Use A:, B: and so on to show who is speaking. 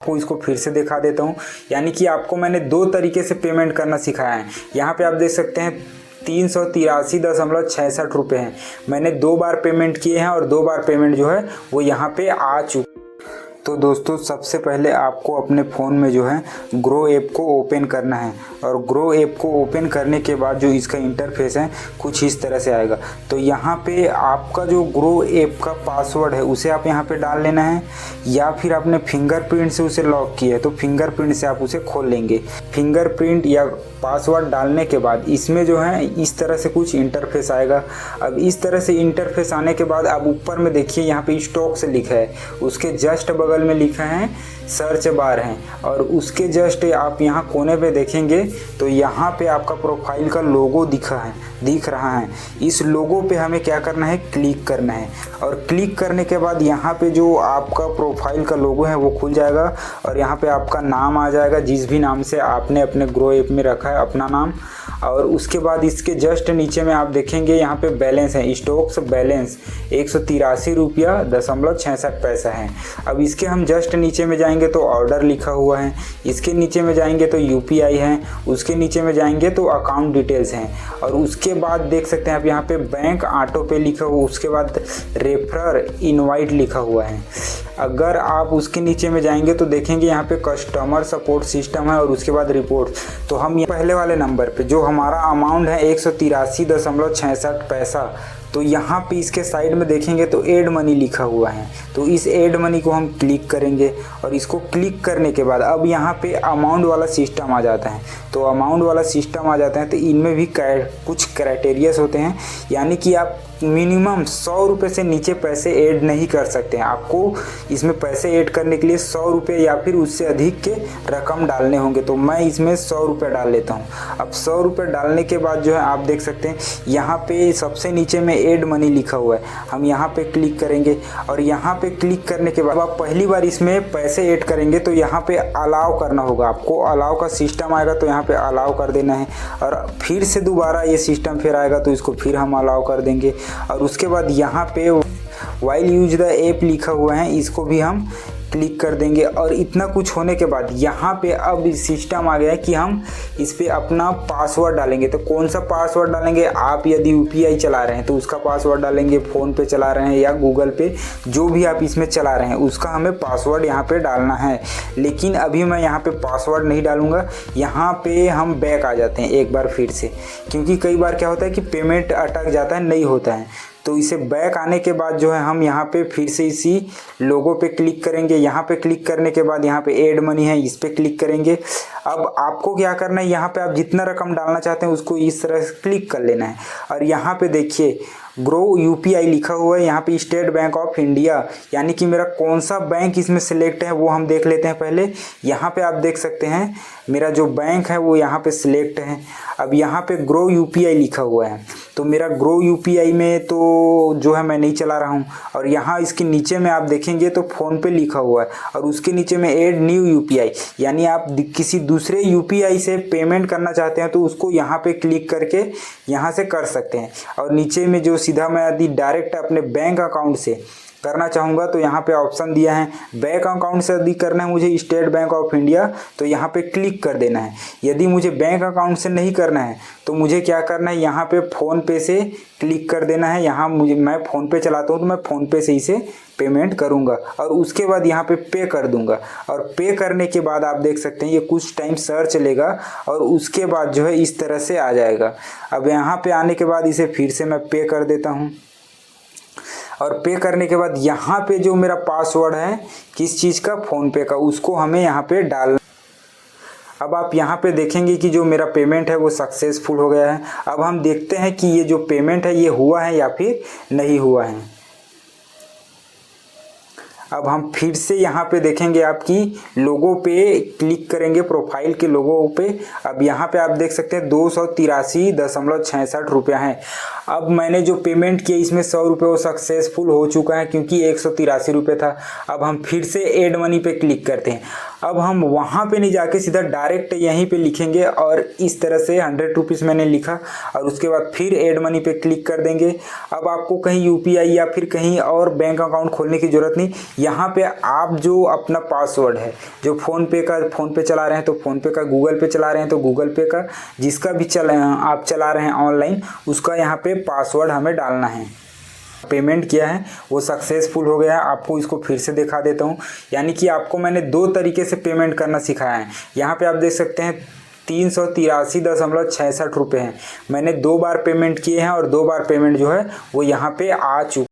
A: आपको इसको फिर से दिखा देता हूँ। यानी कि आपको मैंने 2 तरीके से पेमेंट करना सिखाया है। यहाँ पे आप देख सकते हैं 383.66 रुपये हैं। मैंने 2 बार पेमेंट किए हैं और 2 बार पेमेंट जो है वो यहाँ पे आ चुका। तो दोस्तों सबसे पहले आपको अपने फ़ोन में जो है ग्रो ऐप को ओपन करना है और ग्रो ऐप को ओपन करने के बाद जो इसका इंटरफेस है कुछ इस तरह से आएगा। तो यहाँ पे आपका जो ग्रो ऐप का पासवर्ड है उसे आप यहाँ पे डाल लेना है, या फिर आपने फिंगरप्रिंट से उसे लॉक किया है तो फिंगरप्रिंट से आप उसे खोल लेंगे। फिंगरप्रिंट या पासवर्ड डालने के बाद इसमें जो है इस तरह से कुछ इंटरफेस आएगा। अब इस तरह से इंटरफेस आने के बाद आप ऊपर में देखिए यहाँ पे स्टॉक से लिखा है, उसके जस्ट बगल में लिखा है सर्च बार है, और उसके जस्ट आप यहाँ कोने पे देखेंगे तो यहाँ पे आपका प्रोफाइल का लोगो दिख रहा है। इस लोगो पे हमें क्या करना है, क्लिक करना है, और क्लिक करने के बाद यहाँ पे जो आपका प्रोफाइल का लोगो है वो खुल जाएगा और यहाँ पे आपका नाम आ जाएगा, जिस भी नाम से आपने अपने ग्रो ऐप में रखा है अपना नाम। और उसके बाद इसके जस्ट नीचे में आप देखेंगे यहाँ पे बैलेंस है, स्टॉक्स बैलेंस 183.66 है। अब इसके हम जस्ट नीचे में जाएंगे तो ऑर्डर लिखा हुआ है, इसके नीचे में जाएंगे तो यूपीआई है, उसके नीचे में जाएंगे तो अकाउंट डिटेल्स हैं, और उसके बाद देख सकते हैं आप यहाँ पे बैंक ऑटो पे लिखा हुआ, उसके बाद रेफरर इनवाइट लिखा हुआ है। अगर आप उसके नीचे में जाएंगे तो देखेंगे यहाँ पे कस्टमर सपोर्ट सिस्टम है और उसके बाद रिपोर्ट। तो हम पहले वाले नंबर पे जो हमारा अमाउंट है 183.66, तो यहाँ पे इसके साइड में देखेंगे तो ऐड मनी लिखा हुआ है। तो इस ऐड मनी को हम क्लिक करेंगे और इसको क्लिक करने के बाद अब यहाँ पे अमाउंट वाला सिस्टम आ जाता है। तो अमाउंट वाला सिस्टम आ जाता है तो इनमें भी कुछ क्राइटेरियाज होते हैं, यानी कि आप मिनिमम 100 रुपये से नीचे पैसे ऐड नहीं कर सकते हैं। आपको इसमें पैसे ऐड करने के लिए 100 रुपये या फिर उससे अधिक के रकम डालने होंगे। तो मैं इसमें 100 रुपये डाल लेता हूँ। अब 100 रुपये डालने के बाद जो है आप देख सकते हैं यहाँ पे सबसे नीचे में ऐड मनी लिखा हुआ है, हम यहाँ पे क्लिक करेंगे और यहाँ पे क्लिक करने के बाद आप पहली बार इसमें पैसे ऐड करेंगे तो यहाँ पे अलाउ करना होगा। आपको अलाउ का सिस्टम आएगा तो यहाँ पे अलाउ कर देना है, और फिर से दोबारा ये सिस्टम फिर आएगा तो इसको फिर हम अलाउ कर देंगे। और उसके बाद यहाँ पे वाइल यूज द ऐप लिखा हुआ है, इसको भी हम क्लिक कर देंगे। और इतना कुछ होने के बाद यहाँ पे अब सिस्टम आ गया है कि हम इस पे अपना पासवर्ड डालेंगे। तो कौन सा पासवर्ड डालेंगे, आप यदि यूपीआई चला रहे हैं तो उसका पासवर्ड डालेंगे, फ़ोन पे चला रहे हैं या गूगल पे, जो भी आप इसमें चला रहे हैं उसका हमें पासवर्ड यहाँ पे डालना है। लेकिन अभी मैं यहाँ पे पासवर्ड नहीं डालूँगा, यहाँ पे हम बैक आ जाते हैं एक बार फिर से, क्योंकि कई बार क्या होता है कि पेमेंट अटक जाता है, नहीं होता है। तो इसे बैक आने के बाद जो है हम यहाँ पे फिर से इसी लोगो पे क्लिक करेंगे। यहाँ पे क्लिक करने के बाद यहाँ पे ऐड मनी है, इस पे क्लिक करेंगे। अब आपको क्या करना है, यहाँ पे आप जितना रकम डालना चाहते हैं उसको इस तरह से क्लिक कर लेना है, और यहाँ पे देखिए ग्रो यूपीआई लिखा हुआ है, यहाँ पे स्टेट बैंक ऑफ इंडिया, यानी कि मेरा कौन सा बैंक इसमें सिलेक्ट है वो हम देख लेते हैं पहले। यहाँ पे आप देख सकते हैं मेरा जो बैंक है वो यहाँ पे सिलेक्ट है। अब यहाँ पे ग्रो यूपीआई लिखा हुआ है, तो मेरा ग्रो यूपीआई में तो जो है मैं नहीं चला रहा हूँ। और यहाँ इसके नीचे में आप देखेंगे तो फ़ोन पे लिखा हुआ है, और उसके नीचे में ऐड न्यू यूपीआई, यानी आप किसी दूसरे यूपीआई से पेमेंट करना चाहते हैं तो उसको यहाँ पे क्लिक करके यहाँ से कर सकते हैं। और नीचे में जो सीधा मैं यदि डायरेक्ट अपने बैंक अकाउंट से करना चाहूँगा तो यहाँ पे ऑप्शन दिया है, बैंक अकाउंट से यदि करना है मुझे स्टेट बैंक ऑफ इंडिया तो यहाँ पे क्लिक कर देना है। यदि मुझे बैंक अकाउंट से नहीं करना है तो मुझे क्या करना है, यहाँ पे फ़ोन पे से क्लिक कर देना है। यहाँ मैं फ़ोन पे चलाता हूँ तो मैं फ़ोन पे से इसे पेमेंट करूँगा और उसके बाद यहाँ पे पे कर दूँगा। और पे करने के बाद आप देख सकते हैं ये कुछ टाइम सर्च लेगा और उसके बाद जो है इस तरह से आ जाएगा। अब यहाँ पे आने के बाद इसे फिर से मैं पे कर देता हूँ, और पे करने के बाद यहाँ पे जो मेरा पासवर्ड है किस चीज़ का, फ़ोन पे का, उसको हमें यहाँ पे डालना। अब आप यहाँ पे देखेंगे कि जो मेरा पेमेंट है वो सक्सेसफुल हो गया है। अब हम देखते हैं कि ये जो पेमेंट है ये हुआ है या फिर नहीं हुआ है। अब हम फिर से यहाँ पे देखेंगे आपकी लोगो पे क्लिक करेंगे, प्रोफाइल के लोगो पे। अब यहाँ पे आप देख सकते हैं 283.66 रुपया है। अब मैंने जो पेमेंट किया इसमें 100 रुपये वो सक्सेसफुल हो चुका है क्योंकि 183 रुपये था। अब हम फिर से ऐड मनी पे क्लिक करते हैं। अब हम वहाँ पे नहीं जाके सीधा डायरेक्ट यहीं पे लिखेंगे और इस तरह से 100 रुपीज़ मैंने लिखा और उसके बाद फिर ऐड मनी पे क्लिक कर देंगे। अब आपको कहीं यूपीआई या फिर कहीं और बैंक अकाउंट खोलने की ज़रूरत नहीं। यहाँ पे आप जो अपना पासवर्ड है, जो फ़ोन पे चला रहे हैं तो फ़ोन पे का, गूगल पे चला रहे हैं तो गूगल पे का, जिसका भी आप चला रहे हैं ऑनलाइन, उसका यहाँ पे पासवर्ड हमें डालना है। पेमेंट किया है वो सक्सेसफुल हो गया है। आपको इसको फिर से दिखा देता हूँ। यानी कि आपको मैंने 2 तरीके से पेमेंट करना सिखाया है। यहाँ पे आप देख सकते हैं 383.66 रुपये हैं। मैंने 2 बार पेमेंट किए हैं और 2 बार पेमेंट जो है वो यहाँ पे आ चुका